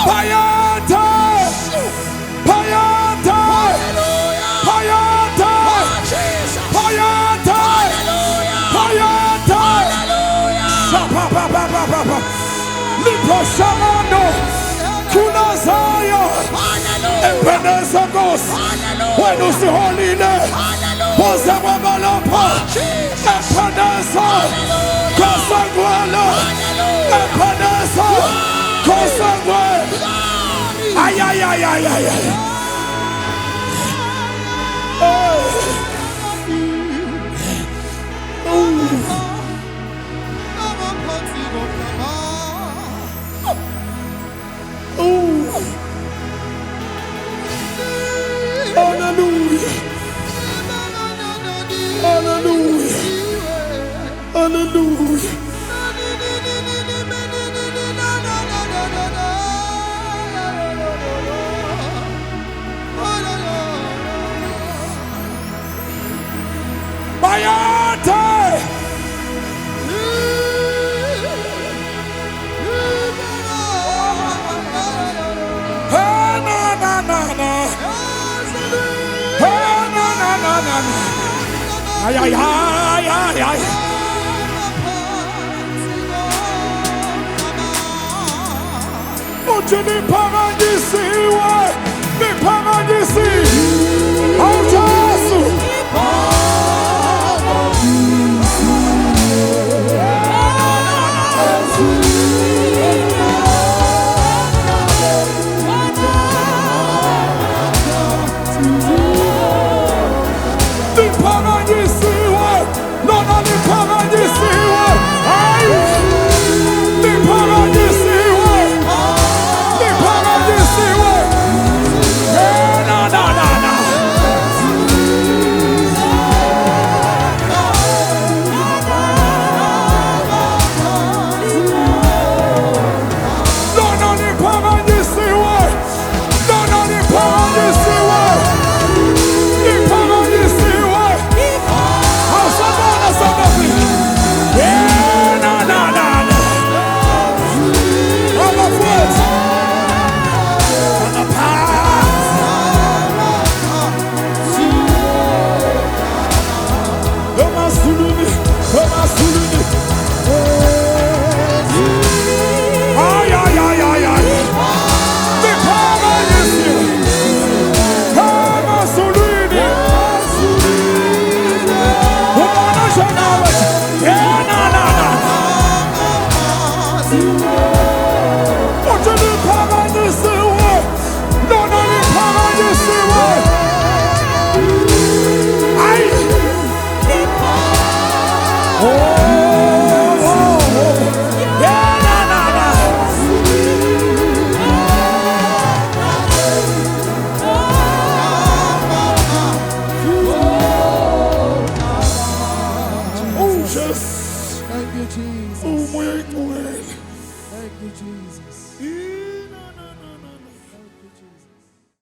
Payata! Payata! Payata! Payata! Payata! Shapapapapapa! Liposhamano! Kunazaya! Ebeneza Gos! When is the holy name? Pozababalapa! Ebeneza! Kosangwala! Ebeneza! Kosangwala! Ay, ay, ay, ay, ay, ay. Hallelujah. Hallelujah. Hallelujah. Bayate! Hey, na, na, na, na. Hey, na, na, na, na, na. Ay, ay, ay, ay, ay. Oje liphakanyisiwe, liphakanyisiwe. Awujasu. Liphakanyisiwe, lona liphakanyisiwe. Ay! Liphakanyisiwe. Liphakanyisiwe. Eh, na, na, na, na. Lona liphakanyisiwe. Lona liphakanyisiwe. Liphakanyisiwe. Awusabona somebody. Yeah, na, na, na, na. Abafowethu. On the path. Emasulini. Emasulini. Ay, ay, ay, ay, ay. Liphakanyisiwe. Emasulini. Ubona shanawe. Yeah, na, na, na. Oje liphakanyisiwe. Lona liphakanyisiwe. Ay. Oh, oh, oh. Yeah, na, na, na. Oh, yes. Thank you, Jesus. Oh, my God. Thank you, Jesus.